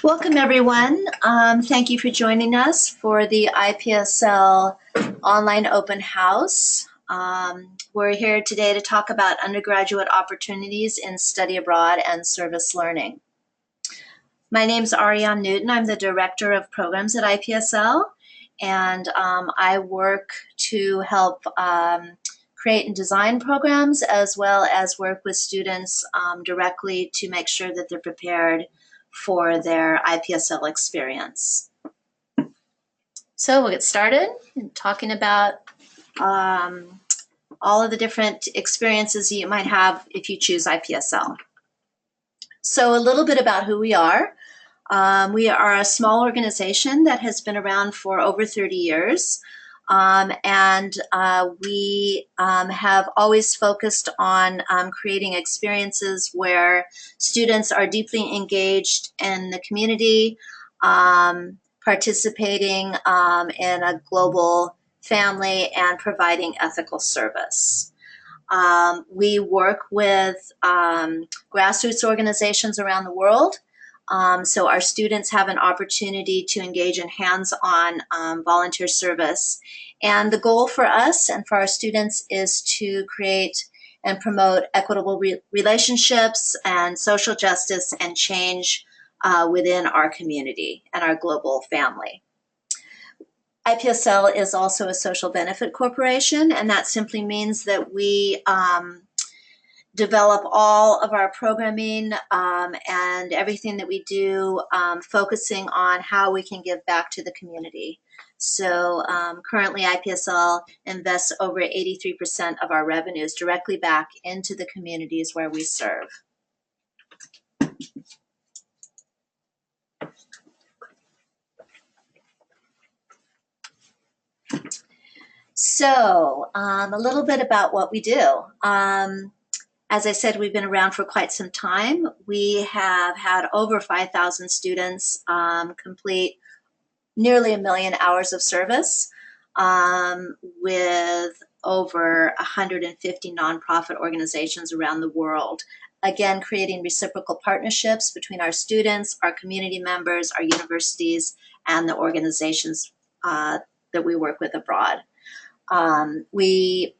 Welcome, everyone. Thank you for joining us for the IPSL Online Open House. We're here today to talk about undergraduate opportunities in study abroad and service learning. My name is Arianne Newton. I'm the Director of Programs at IPSL, and I work to help create and design programs as well as work with students directly to make sure that they're prepared for their IPSL experience. So we'll get started talking about all of the different experiences you might have if you choose IPSL. So a little bit about who we are. We are a small organization that has been around for over 30 years. We have always focused on creating experiences where students are deeply engaged in the community, participating in a global family, and providing ethical service. We work with grassroots organizations around the world. So our students have an opportunity to engage in hands-on volunteer service. And the goal for us and for our students is to create and promote equitable relationships and social justice and change within our community and our global family. IPSL is also a social benefit corporation, and that simply means that we develop all of our programming and everything that we do focusing on how we can give back to the community. So currently IPSL invests over 83% of our revenues directly back into the communities where we serve. So a little bit about what we do. As I said, we've been around for quite some time. We have had over 5,000 students complete nearly 1 million hours of service with over 150 nonprofit organizations around the world. Again, creating reciprocal partnerships between our students, our community members, our universities, and the organizations that we work with abroad. We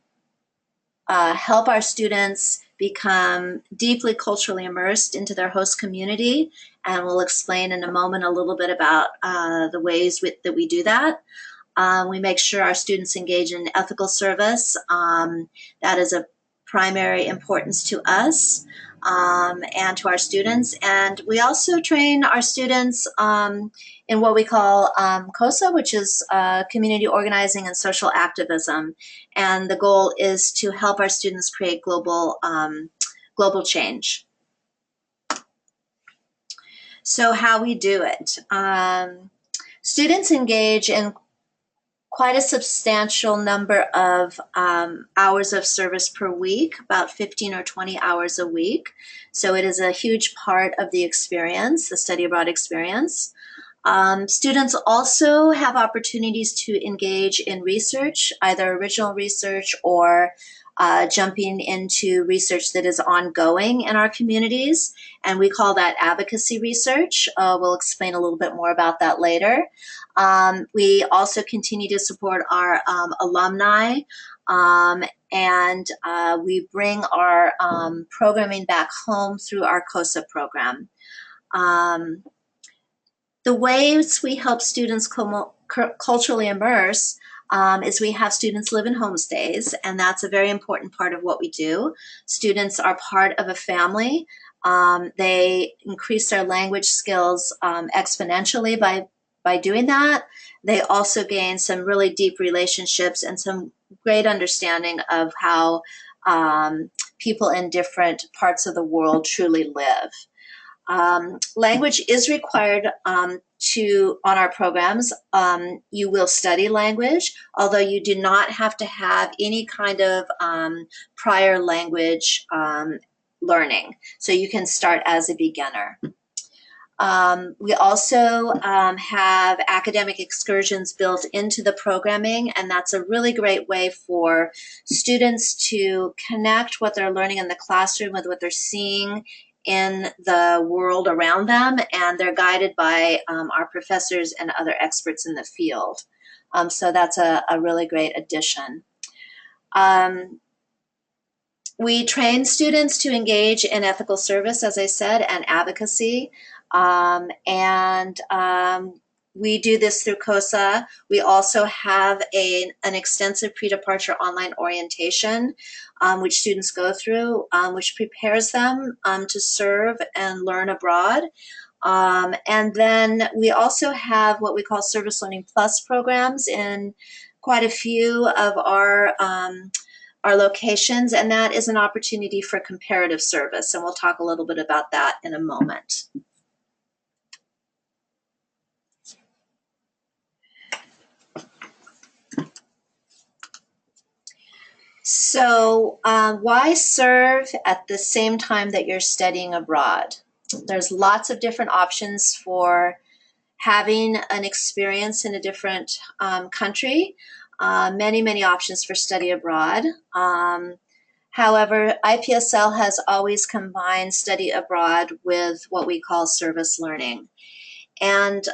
help our students become deeply culturally immersed into their host community, and we'll explain in a moment a little bit about the ways that we do that. We make sure our students engage in ethical service. That is a primary importance to us and to our students. And we also train our students in what we call COSA, which is community organizing and social activism. And the goal is to help our students create global change. So how we do it. Students engage in quite a substantial number of hours of service per week, about 15 or 20 hours a week. So it is a huge part of the experience, the study abroad experience. Students also have opportunities to engage in research, either original research or jumping into research that is ongoing in our communities, and we call that advocacy research. We'll explain a little bit more about that later. We also continue to support our alumni, and we bring our programming back home through our COSA program. The ways we help students culturally immerse is we have students live in homestays, and that's a very important part of what we do. Students are part of a family. They increase their language skills exponentially by doing that. They also gain some really deep relationships and some great understanding of how people in different parts of the world truly live. Language is required on our programs. You will study language, although you do not have to have any kind of prior language learning. So you can start as a beginner. We also have academic excursions built into the programming, and that's a really great way for students to connect what they're learning in the classroom with what they're seeing in the world around them, and they're guided by our professors and other experts in the field. So that's a really great addition. We train students to engage in ethical service, as I said, and advocacy. We do this through COSA. We also have an extensive pre-departure online orientation, which students go through, which prepares them to serve and learn abroad. And then we also have what we call Service Learning Plus programs in quite a few of our locations, and that is an opportunity for comparative service. And we'll talk a little bit about that in a moment. So why serve at the same time that you're studying abroad? There's lots of different options for having an experience in a different country. Many options for study abroad. However, IPSL has always combined study abroad with what we call service learning. And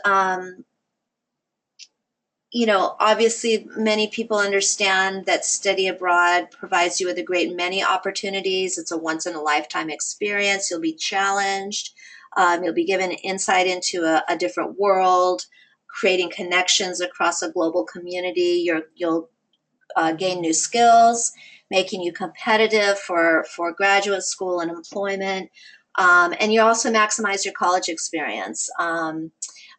you know, obviously many people understand that study abroad provides you with a great many opportunities. It's a once in a lifetime experience. You'll be challenged. You'll be given insight into a different world, creating connections across a global community. You'll gain new skills, making you competitive for graduate school and employment. And you also maximize your college experience.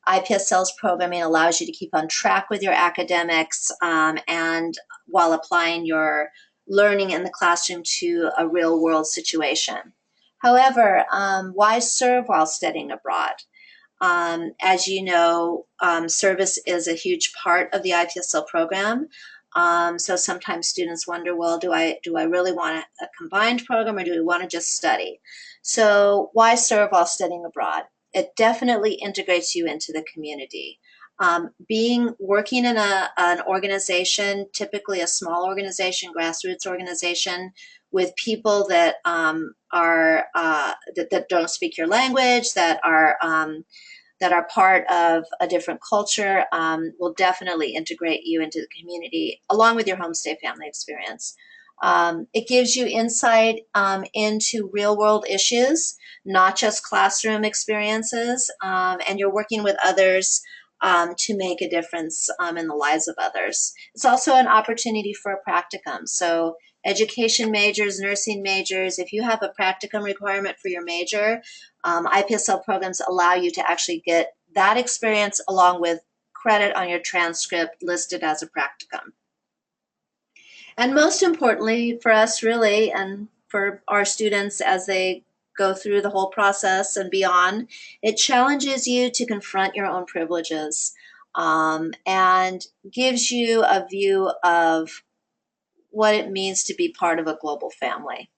IPSL's programming allows you to keep on track with your academics and while applying your learning in the classroom to a real world situation. However, why serve while studying abroad? As you know, service is a huge part of the IPSL program. So sometimes students wonder, well, do I really want a combined program, or do we want to just study? So why serve while studying abroad? It definitely integrates you into the community. Working in an organization, typically a small organization, grassroots organization, with people that that don't speak your language, that are part of a different culture, will definitely integrate you into the community, along with your homestay family experience. It gives you insight into real world issues, not just classroom experiences, and you're working with others to make a difference in the lives of others. It's also an opportunity for a practicum. So education majors, nursing majors, if you have a practicum requirement for your major, IPSL programs allow you to actually get that experience along with credit on your transcript listed as a practicum. And most importantly for us really, and for our students as they go through the whole process and beyond, it challenges you to confront your own privileges and gives you a view of what it means to be part of a global family.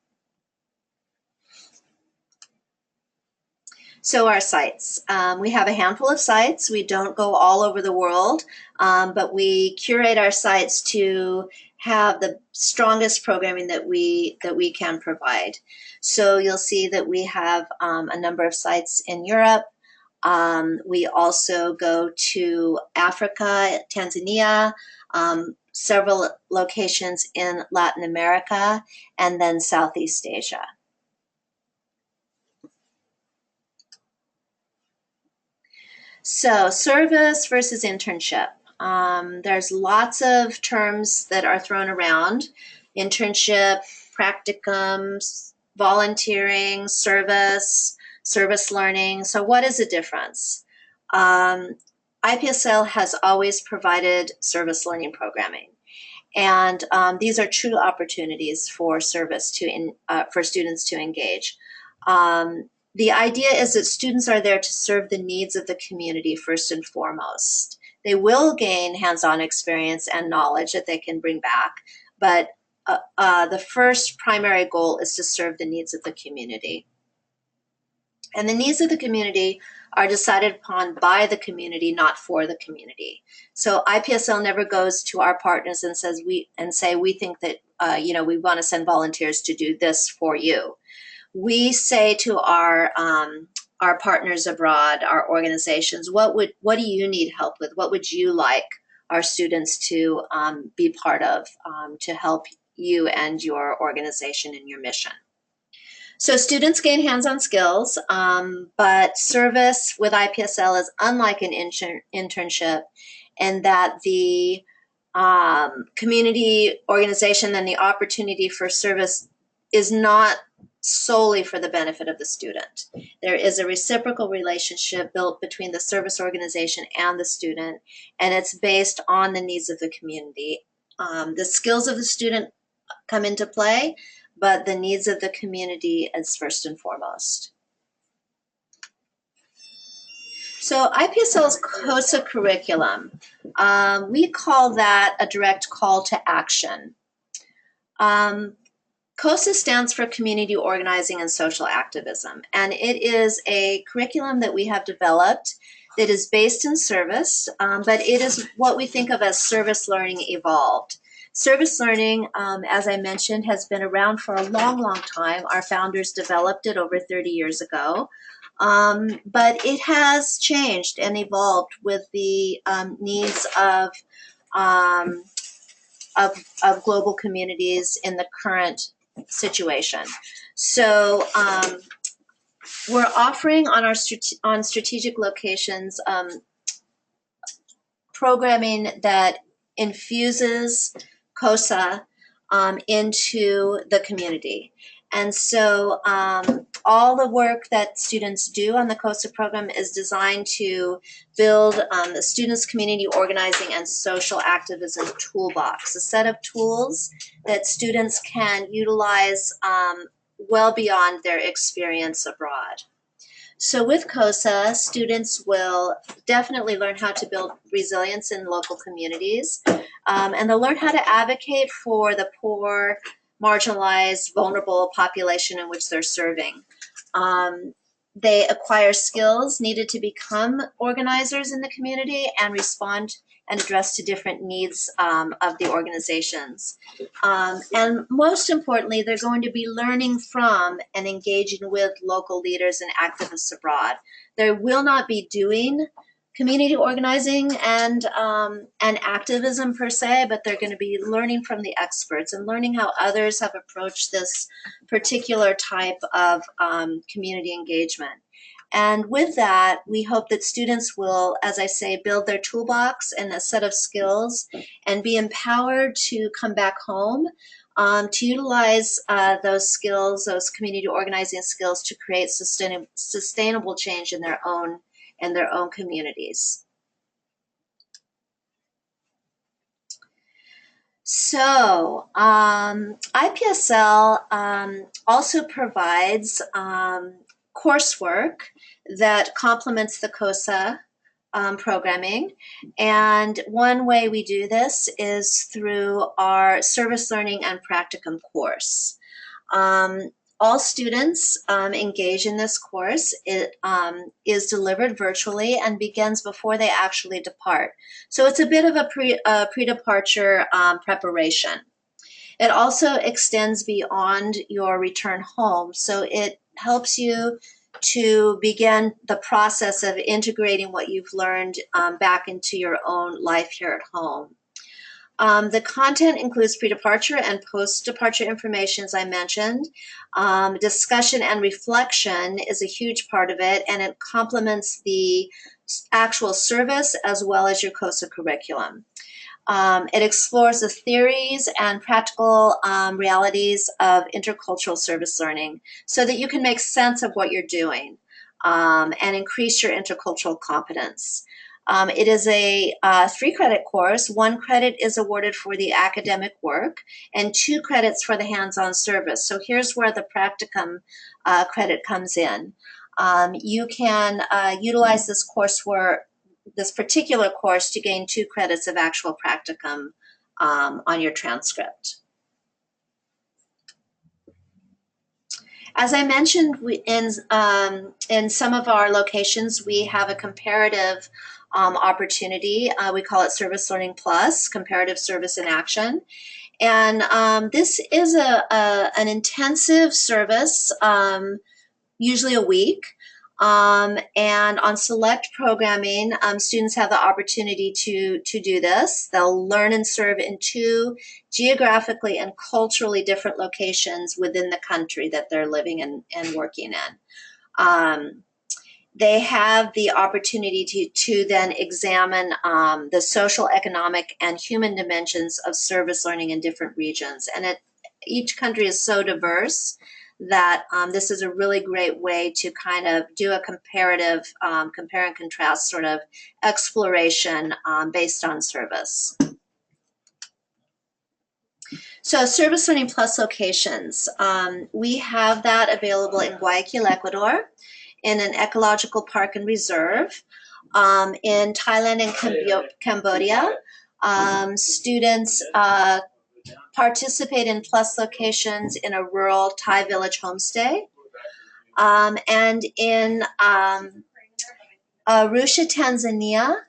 So our sites, we have a handful of sites. We don't go all over the world, but we curate our sites to have the strongest programming that we can provide. So you'll see that we have a number of sites in Europe. We also go to Africa, Tanzania, several locations in Latin America, and then Southeast Asia. So service versus internship. There's lots of terms that are thrown around: internship, practicums, volunteering, service, service learning. So what is the difference? IPSL has always provided service learning programming. And these are true opportunities for service for students to engage. The idea is that students are there to serve the needs of the community first and foremost. They will gain hands-on experience and knowledge that they can bring back, but the first primary goal is to serve the needs of the community. And the needs of the community are decided upon by the community, not for the community. So IPSL never goes to our partners and says we think that we want to send volunteers to do this for you. we say to our partners abroad, our organizations, what do you need help with? What would you like our students to be part of to help you and your organization in your mission? So students gain hands-on skills, but service with IPSL is unlike an internship in that the community organization and the opportunity for service is not solely for the benefit of the student. There is a reciprocal relationship built between the service organization and the student, and it's based on the needs of the community. The skills of the student come into play, but the needs of the community is first and foremost. So IPSL's COSA curriculum, we call that a direct call to action. COSA stands for Community Organizing and Social Activism, and it is a curriculum that we have developed that is based in service, but it is what we think of as service learning evolved. Service learning, as I mentioned, has been around for a long, long time. Our founders developed it over 30 years ago, but it has changed and evolved with the needs of global communities in the current situation. So we're offering on on strategic locations programming that infuses COSA into the community. And so all the work that students do on the COSA program is designed to build the students' community organizing and social activism toolbox, a set of tools that students can utilize well beyond their experience abroad. So with COSA, students will definitely learn how to build resilience in local communities, and they'll learn how to advocate for the poor, marginalized, vulnerable population in which they're serving. They acquire skills needed to become organizers in the community and respond and address to different needs of the organizations. And most importantly, they're going to be learning from and engaging with local leaders and activists abroad. They will not be doing community organizing and activism per se, but they're going to be learning from the experts and learning how others have approached this particular type of community engagement. And with that, we hope that students will, as I say, build their toolbox and a set of skills and be empowered to come back home to utilize those skills, those community organizing skills, to create sustainable change in their own communities. So IPSL also provides coursework that complements the COSA programming. And one way we do this is through our service learning and practicum course. All students engage in this course. It is delivered virtually and begins before they actually depart. So it's a bit of a pre-departure preparation. It also extends beyond your return home. So it helps you to begin the process of integrating what you've learned back into your own life here at home. The content includes pre-departure and post-departure information, as I mentioned. Discussion and reflection is a huge part of it, and it complements the actual service as well as your COSA curriculum. It explores the theories and practical realities of intercultural service learning so that you can make sense of what you're doing and increase your intercultural competence. It is a 3-credit course. 1 credit is awarded for the academic work and 2 credits for the hands-on service. So here's where the practicum credit comes in. You can utilize this coursework, this particular course, to gain 2 credits of actual practicum on your transcript. As I mentioned, in some of our locations, we have a comparative opportunity. We call it Service Learning Plus, Comparative Service in Action. And this is an intensive service, usually a week. And on select programming, students have the opportunity to do this. They'll learn and serve in 2 geographically and culturally different locations within the country that they're living and working in. They have the opportunity to then examine the social, economic, and human dimensions of service learning in different regions. And each country is so diverse that this is a really great way to kind of do a comparative, compare and contrast sort of exploration based on service. So Service Learning Plus locations, we have that available in Guayaquil, Ecuador, in an ecological park and reserve, in Thailand and Cambodia. Students participate in Plus locations in a rural Thai village homestay. And in Arusha, Tanzania,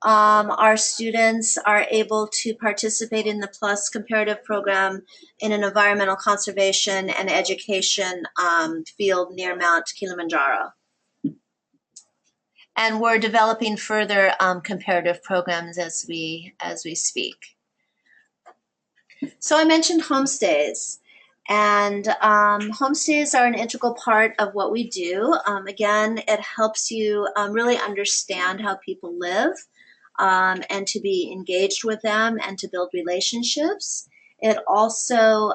our students are able to participate in the Plus comparative program in an environmental conservation and education field near Mount Kilimanjaro. And we're developing further comparative programs as we speak. So I mentioned homestays, and homestays are an integral part of what we do. Again, it helps you really understand how people live and to be engaged with them and to build relationships. It also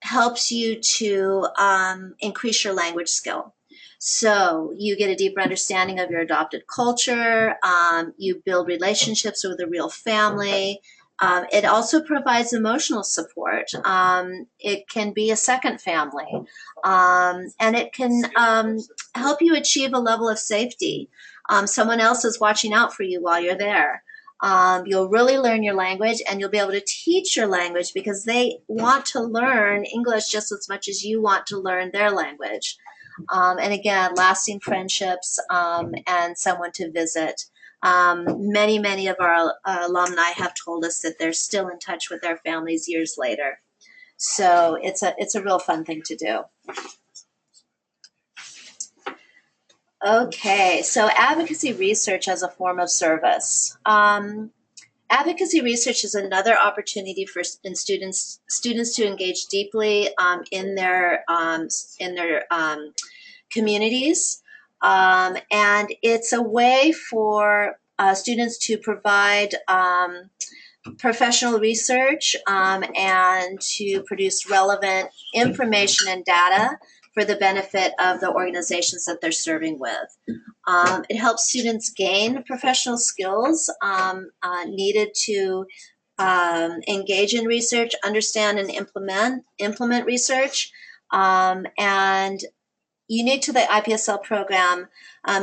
helps you to increase your language skill. So you get a deeper understanding of your adopted culture, you build relationships with a real family. It also provides emotional support. It can be a second family, and it can help you achieve a level of safety. Someone else is watching out for you while you're there. You'll really learn your language, and you'll be able to teach your language because they want to learn English just as much as you want to learn their language. And again, lasting friendships and someone to visit. Many of our alumni have told us that they're still in touch with their families years later. So it's a real fun thing to do. Okay, so advocacy research as a form of service. Advocacy research is another opportunity for students to engage deeply in their communities, and it's a way for students to provide professional research and to produce relevant information and data for the benefit of the organizations that they're serving with. It helps students gain professional skills needed to engage in research, understand and implement research, and unique to the IPSL program,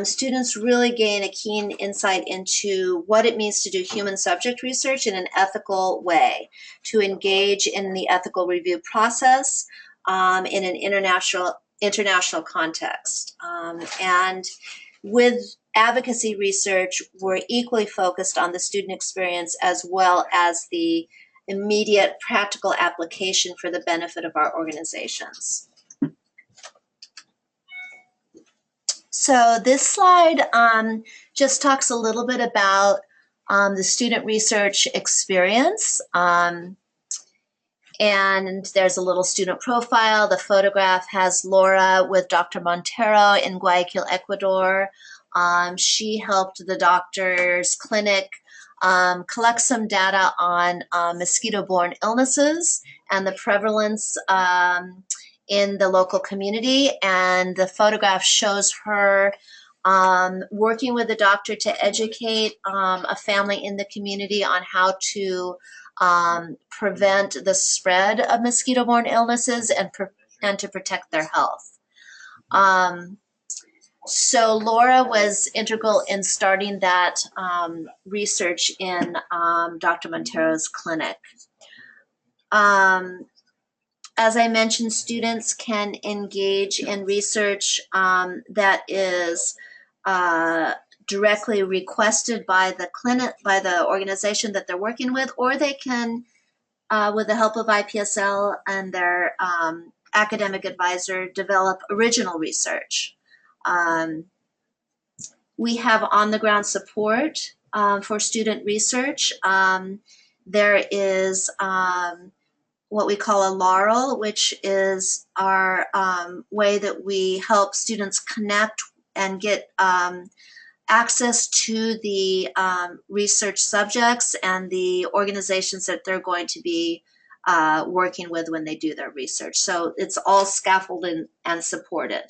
students really gain a keen insight into what it means to do human subject research in an ethical way, to engage in the ethical review process in an international context. And with advocacy research, we're equally focused on the student experience as well as the immediate practical application for the benefit of our organizations. So this slide just talks a little bit about the student research experience. And there's a little student profile. The photograph has Laura with Dr. Montero in Guayaquil, Ecuador. She helped the doctor's clinic collect some data on mosquito-borne illnesses and the prevalence in the local community. And the photograph shows her working with the doctor to educate a family in the community on how to prevent the spread of mosquito-borne illnesses and to protect their health. So Laura was integral in starting that research in Dr. Montero's clinic. As I mentioned, students can engage in research that is directly requested by the clinic, by the organization that they're working with, or they can with the help of IPSL and their academic advisor, develop original research. We have on-the-ground support for student research. There is what we call a Laurel, which is our way that we help students connect and get access to the research subjects and the organizations that they're going to be working with when they do their research. So it's all scaffolded and supported.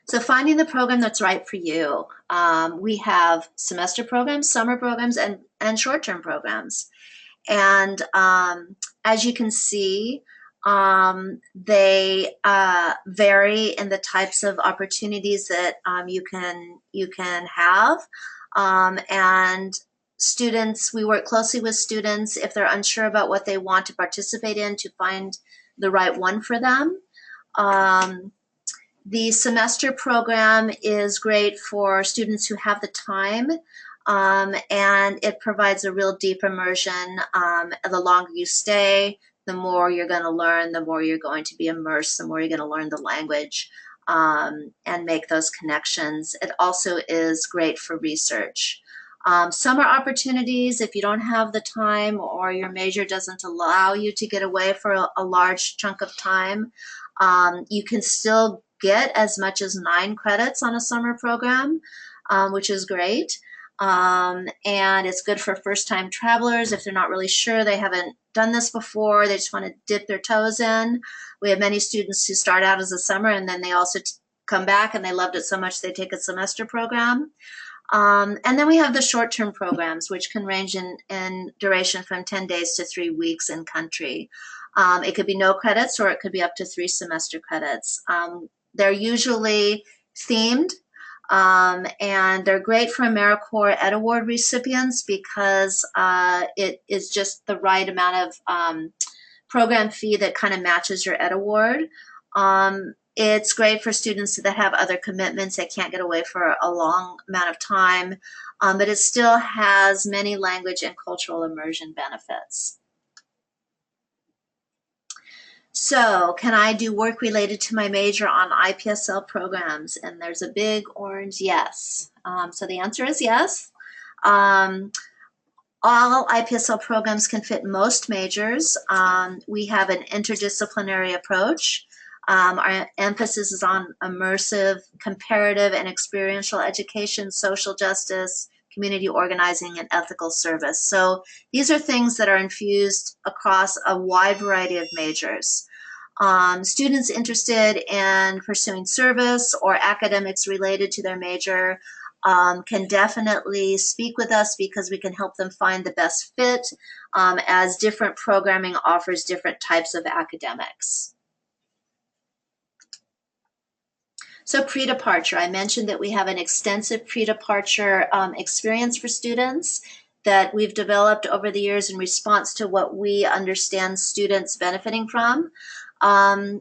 So finding the program that's right for you. We have semester programs, summer programs, and short-term programs. And as you can see, they vary in the types of opportunities that you can have. And students, we work closely with students if they're unsure about what they want to participate in to find the right one for them. The semester program is great for students who have the time, and it provides a real deep immersion. The longer you stay, the more you're going to learn, the more you're going to be immersed, the more you're going to learn the language and make those connections. It also is great for research. Summer opportunities, if you don't have the time or your major doesn't allow you to get away for a large chunk of time, you can still get as much as 9 credits on a summer program, which is great. And it's good for first-time travelers if they're not really sure, they haven't done this before, they just want to dip their toes in. We have many students who start out as a summer and then they also come back and they loved it so much they take a semester program. And then we have the short-term programs, which can range in duration from 10 days to 3 weeks in country. It could be no credits or it could be up to 3 semester credits. They're usually themed, and they're great for AmeriCorps Ed Award recipients because it is just the right amount of program fee that kind of matches your Ed Award. It's great for students that have other commitments that can't get away for a long amount of time, but it still has many language and cultural immersion benefits. So, can I do work related to my major on IPSL programs? And there's a big orange yes. So the answer is yes. All IPSL programs can fit most majors. We have an interdisciplinary approach. Our emphasis is on immersive, comparative, and experiential education, social justice, community organizing, and ethical service. So these are things that are infused across a wide variety of majors. Students interested in pursuing service or academics related to their major can definitely speak with us because we can help them find the best fit as different programming offers different types of academics. So pre-departure, I mentioned that we have an extensive pre-departure experience for students that we've developed over the years in response to what we understand students benefiting from.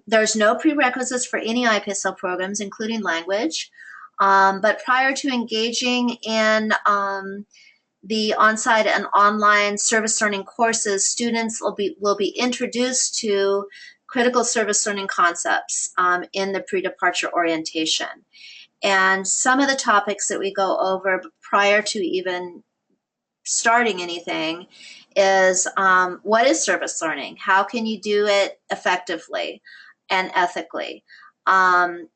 There's no prerequisites for any IPSL programs, including language. But prior to engaging in the on-site and online service learning courses, students will be introduced to critical service learning concepts in the pre-departure orientation. And some of the topics that we go over prior to even starting anything is what is service learning? How can you do it effectively and ethically? How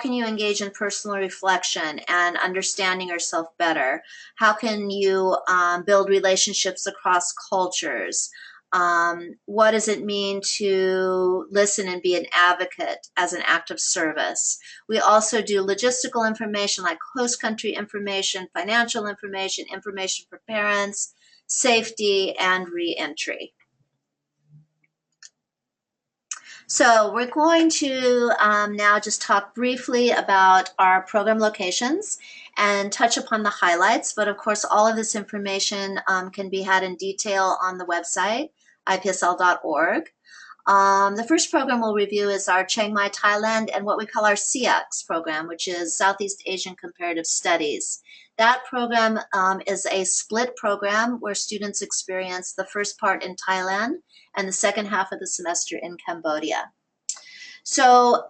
can you engage in personal reflection and understanding yourself better? How can you build relationships across cultures? What does it mean to listen and be an advocate as an act of service? We also do logistical information like host country information, financial information, information for parents, safety, and re-entry. So we're going to now just talk briefly about our program locations and touch upon the highlights, but of course all of this information can be had in detail on the website, ipsl.org. The first program we'll review is our Chiang Mai, Thailand, and what we call our SEACS program, which is Southeast Asian Comparative Studies. That program is a split program where students experience the first part in Thailand and the second half of the semester in Cambodia. So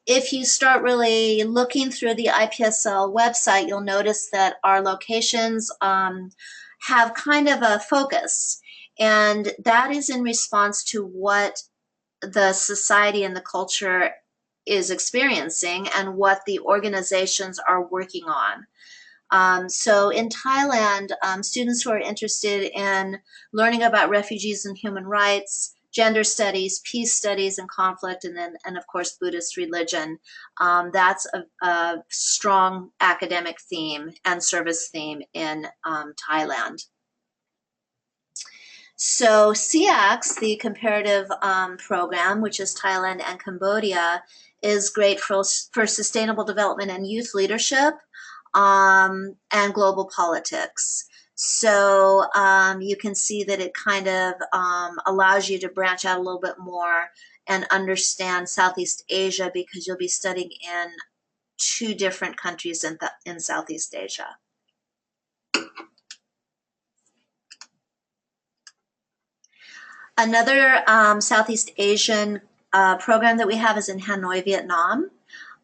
if you start really looking through the IPSL website, you'll notice that our locations have kind of a focus, and that is in response to what the society and the culture is experiencing and what the organizations are working on. So in Thailand, students who are interested in learning about refugees and human rights, gender studies, peace studies and conflict, and of course Buddhist religion, that's a strong academic theme and service theme in Thailand. So SEACS, the comparative program, which is Thailand and Cambodia, is great for sustainable development and youth leadership and global politics. So you can see that it kind of allows you to branch out a little bit more and understand Southeast Asia, because you'll be studying in 2 different countries in Southeast Asia. Another Southeast Asian program that we have is in Hanoi, Vietnam.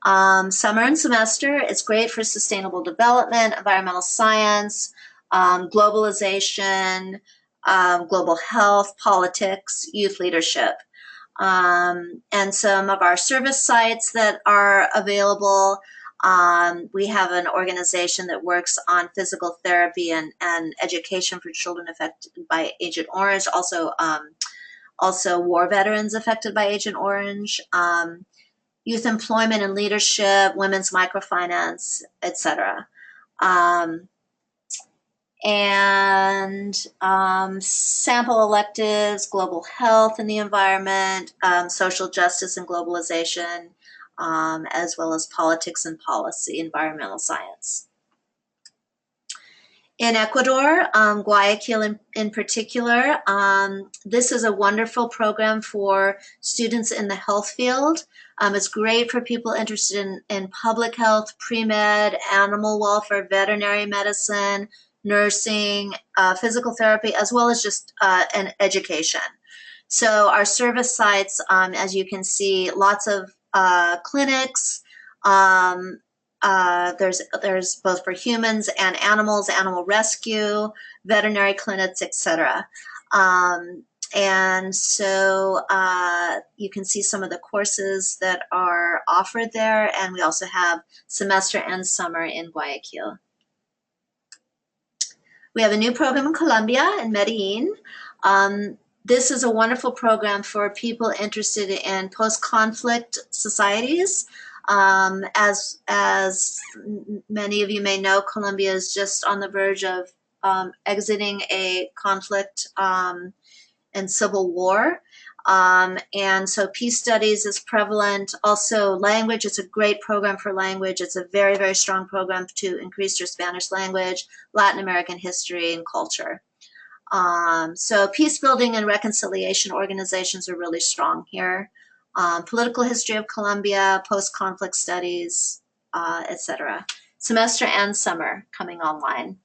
Summer and semester, it's great for sustainable development, environmental science, globalization, global health, politics, youth leadership. And some of our service sites that are available, we have an organization that works on physical therapy and education for children affected by Agent Orange, also war veterans affected by Agent Orange, youth employment and leadership, women's microfinance, etc. Sample electives, global health and the environment, social justice and globalization, as well as politics and policy, environmental science. In Ecuador, Guayaquil in particular, this is a wonderful program for students in the health field. It's great for people interested in public health, pre-med, animal welfare, veterinary medicine, nursing, physical therapy, as well as just an education. So our service sites, as you can see, lots of clinics. There's both for humans and animals, animal rescue, veterinary clinics, etc. And so you can see some of the courses that are offered there, and we also have semester and summer in Guayaquil. We have a new program in Colombia, in Medellin. This is a wonderful program for people interested in post-conflict societies. As many of you may know, Colombia is just on the verge of exiting a conflict and civil war. And so peace studies is prevalent. Also language, it's a great program for language. It's a very, very strong program to increase your Spanish language, Latin American history and culture. So peace building and reconciliation organizations are really strong here. Political history of Colombia, post-conflict studies, etc. Semester and summer coming online.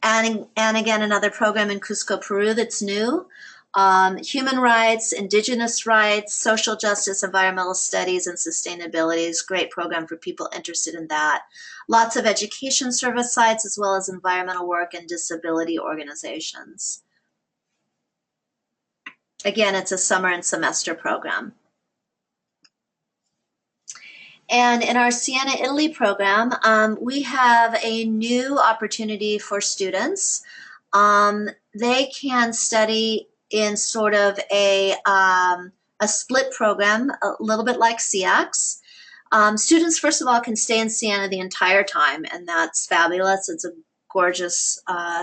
And again, another program in Cusco, Peru that's new. Human rights, indigenous rights, social justice, environmental studies, and sustainability is a great program for people interested in that. Lots of education service sites, as well as environmental work and disability organizations. Again, it's a summer and semester program. And in our Siena, Italy program, we have a new opportunity for students. They can study in sort of a split program, a little bit like SEACS. Students, first of all, can stay in Siena the entire time, and that's fabulous. It's a gorgeous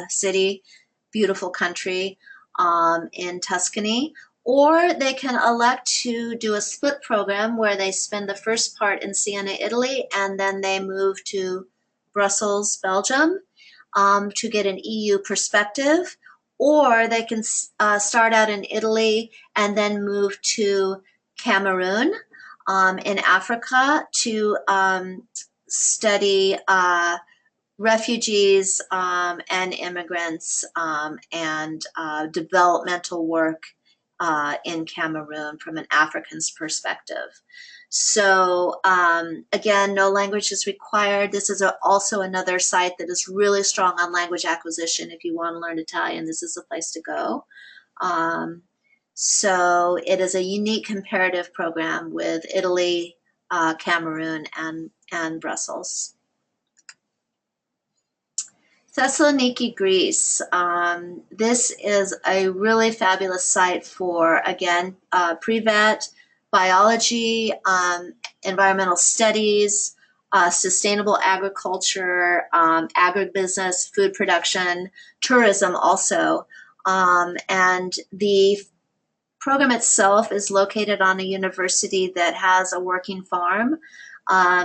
city, beautiful country in Tuscany. Or they can elect to do a split program where they spend the first part in Siena, Italy, and then they move to Brussels, Belgium, to get an EU perspective. Or they can start out in Italy and then move to Cameroon in Africa to study refugees and immigrants and developmental work in Cameroon from an African's perspective. So again, no language is required. This is also another site that is really strong on language acquisition. If you want to learn Italian, this is the place to go. So it is a unique comparative program with Italy, Cameroon, and Brussels. Thessaloniki, Greece. This is a really fabulous site for, again, pre-vet, biology, environmental studies, sustainable agriculture, agribusiness, food production, tourism also. And the program itself is located on a university that has a working farm.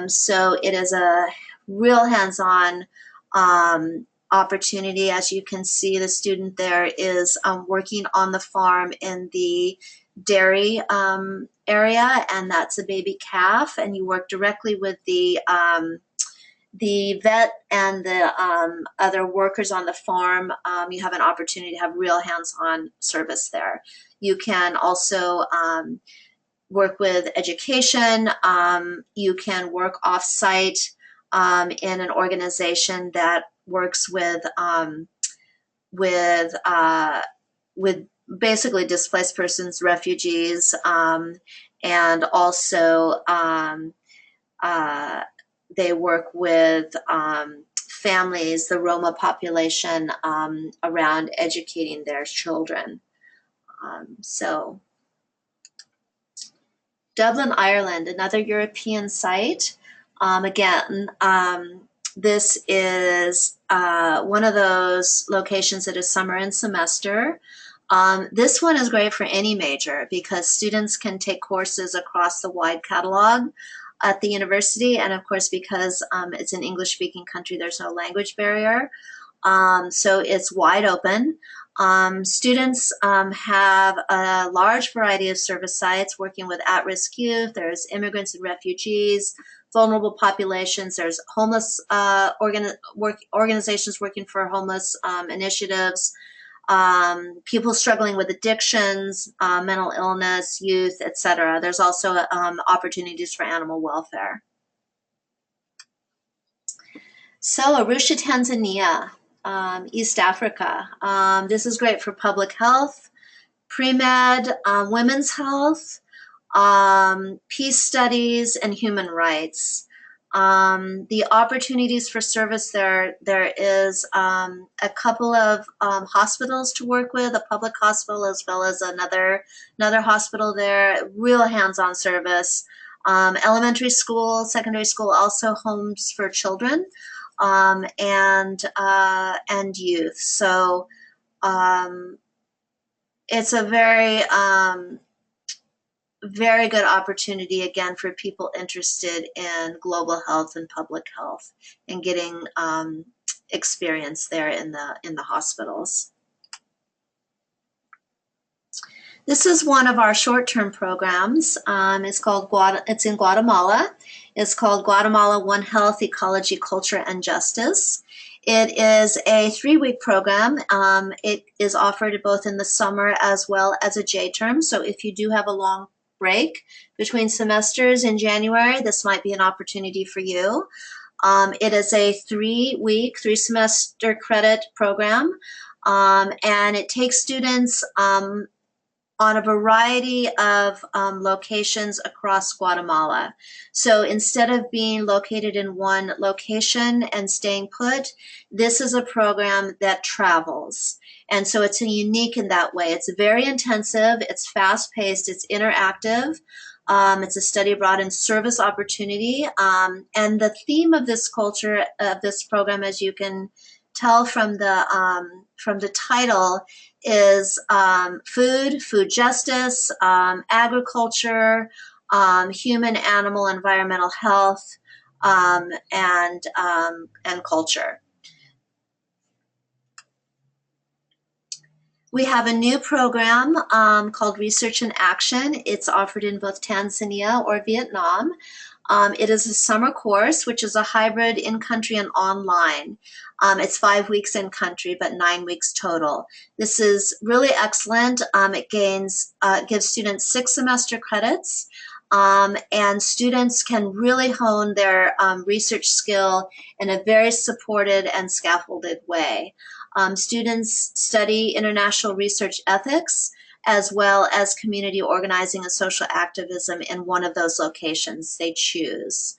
So it is a real hands-on opportunity. As you can see, the student there is working on the farm in the dairy area, and that's a baby calf, and you work directly with the vet and the other workers on the farm. You have an opportunity to have real hands-on service there. You can also work with education. You can work off-site in an organization that works with basically displaced persons, refugees, and also they work with families, the Roma population, around educating their children. So Dublin, Ireland, another European site. Again, this is one of those locations that is summer and semester. This one is great for any major because students can take courses across the wide catalog at the university, and of course because it's an English-speaking country, there's no language barrier. So it's wide open. Students have a large variety of service sites working with at-risk youth. There's immigrants and refugees, vulnerable populations. There's homeless organizations working for homeless initiatives, people struggling with addictions, mental illness, youth, etc. There's also opportunities for animal welfare. So Arusha, Tanzania. East Africa. This is great for public health, pre-med, women's health, peace studies, and human rights. The opportunities for service there is a couple of hospitals to work with, a public hospital as well as another hospital there, real hands-on service. Elementary school, secondary school, also homes for children. And youth. So it's a very good opportunity again for people interested in global health and public health and getting experience there in the hospitals. This is one of our short-term programs. It's in Guatemala. It's called Guatemala One Health, Ecology, Culture, and Justice. It is a 3-week program. It is offered both in the summer as well as a J term. So if you do have a long break between semesters in January, this might be an opportunity for you. It is a 3-week, 3-semester credit program, and it takes students on a variety of locations across Guatemala. So instead of being located in one location and staying put, this is a program that travels. And so it's unique in that way. It's very intensive, it's fast-paced, it's interactive. It's a study abroad and service opportunity. And the theme of this program, as you can tell from the title, is food justice, agriculture, human, animal, environmental health, and culture. We have a new program called Research in Action. It's offered in both Tanzania or Vietnam. It is a summer course, which is a hybrid in-country and online. It's 5 weeks in country, but 9 weeks total. This is really excellent. It gives students 6 semester credits, and students can really hone their research skill in a very supported and scaffolded way. Students study international research ethics, as well as community organizing and social activism in one of those locations they choose.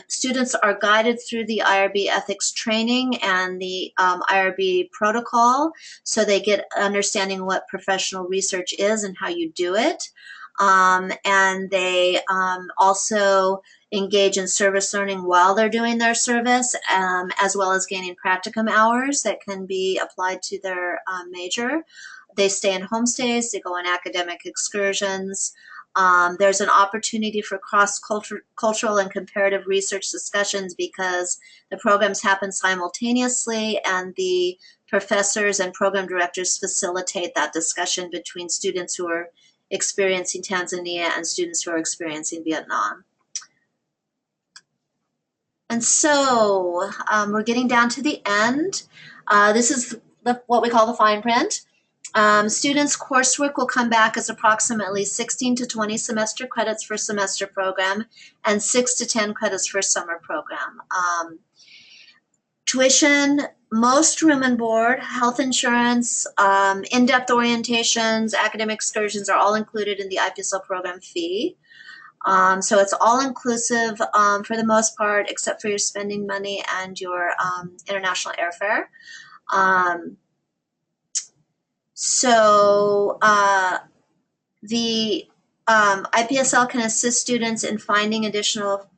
Students are guided through the IRB ethics training and the IRB protocol, so they get understanding what professional research is and how you do it. And they also engage in service learning while they're doing their service, as well as gaining practicum hours that can be applied to their major. They stay in homestays, they go on academic excursions. There's an opportunity for cross-cultural and comparative research discussions because the programs happen simultaneously, and the professors and program directors facilitate that discussion between students who are experiencing Tanzania and students who are experiencing Vietnam. And so we're getting down to the end. This is what we call the fine print. Students' coursework will come back as approximately 16 to 20 semester credits for semester program and 6 to 10 credits for summer program. Tuition, most room and board, health insurance, in-depth orientations, academic excursions are all included in the IPSL program fee. So it's all inclusive for the most part, except for your spending money and your international airfare. The IPSL can assist students in finding additional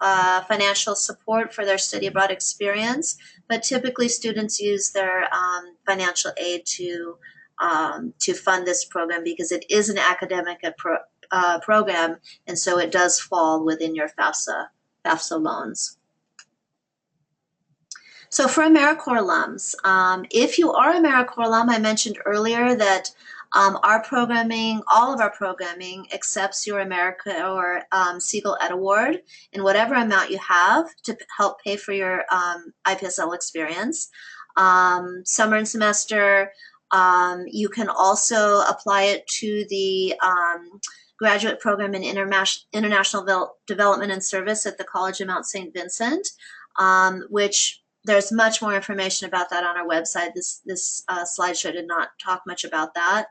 financial support for their study abroad experience, but typically students use their financial aid to fund this program because it is an academic program, and so it does fall within your FAFSA loans. So for AMERICORPS alums, if you are AMERICORPS alum, I mentioned earlier that our programming, all of our programming accepts your America or Siegel Ed Award in whatever amount you have to help pay for your IPSL experience. Summer and semester, you can also apply it to the graduate program in international development and service at the College of Mount St. Vincent, which there's much more information about that on our website. This slideshow did not talk much about that,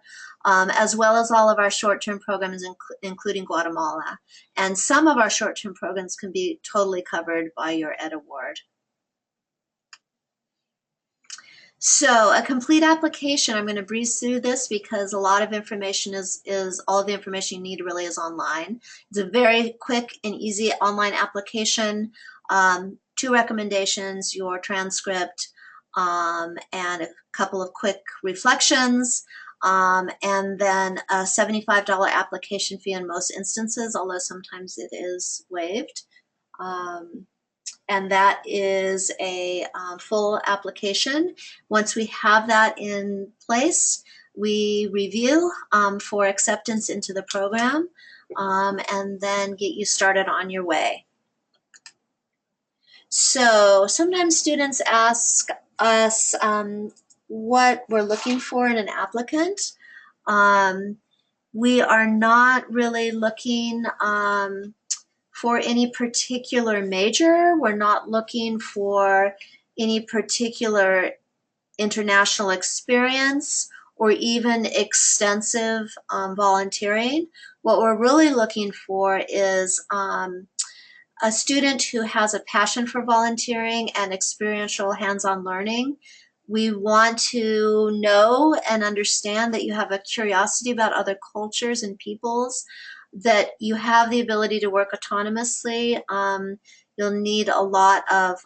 as well as all of our short-term programs, including Guatemala. And some of our short-term programs can be totally covered by your Ed Award. So a complete application, I'm going to breeze through this because a lot of information is all of the information you need really is online. It's a very quick and easy online application. 2 recommendations, your transcript, and a couple of quick reflections, and then a $75 application fee in most instances, although sometimes it is waived. And that is a full application. Once we have that in place, we review for acceptance into the program, and then get you started on your way. So sometimes students ask us what we're looking for in an applicant. We are not really looking for any particular major. We're not looking for any particular international experience or even extensive volunteering. What we're really looking for is a student who has a passion for volunteering and experiential hands-on learning. We want to know and understand that you have a curiosity about other cultures and peoples, that you have the ability to work autonomously. You'll need a lot of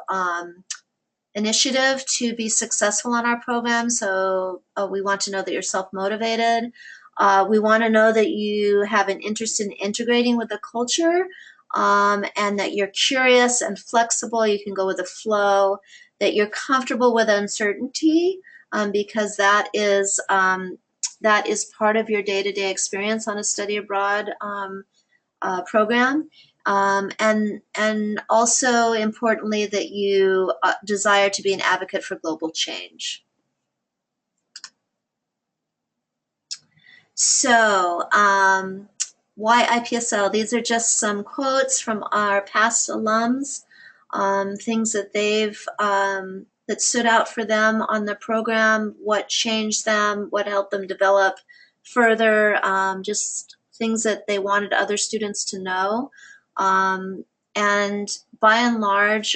initiative to be successful on our program, so we want to know that you're self-motivated. We want to know that you have an interest in integrating with the culture, and that you're curious and flexible, you can go with the flow, that you're comfortable with uncertainty, because that is part of your day-to-day experience on a study abroad program. and also importantly that you desire to be an advocate for global change. So, why IPSL? These are just some quotes from our past alums, things that they've that stood out for them on the program, what changed them, what helped them develop further, just things that they wanted other students to know. And by and large,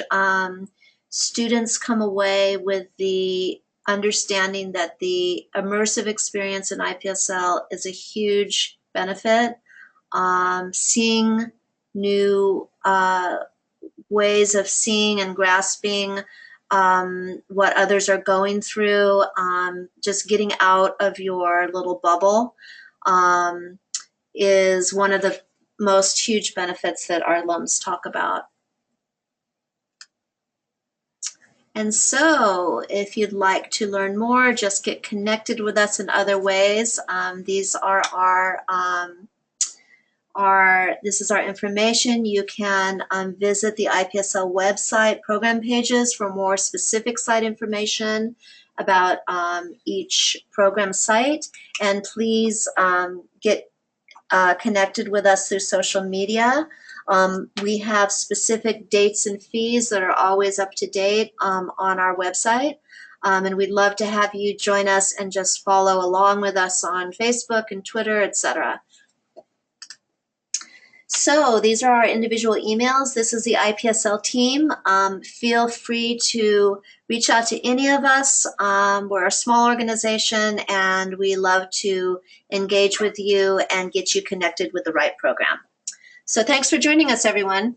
students come away with the understanding that the immersive experience in IPSL is a huge benefit. Seeing new ways of seeing and grasping what others are going through, just getting out of your little bubble is one of the most huge benefits that our alums talk about. And so if you'd like to learn more, just get connected with us in other ways. These are this is our information. You can visit the IPSL website program pages for more specific site information about each program site. And please get connected with us through social media. We have specific dates and fees that are always up to date on our website. And we'd love to have you join us and just follow along with us on Facebook and Twitter, etc. So these are our individual emails. This is the IPSL team. Feel free to reach out to any of us. We're a small organization and we love to engage with you and get you connected with the right program. So thanks for joining us, everyone.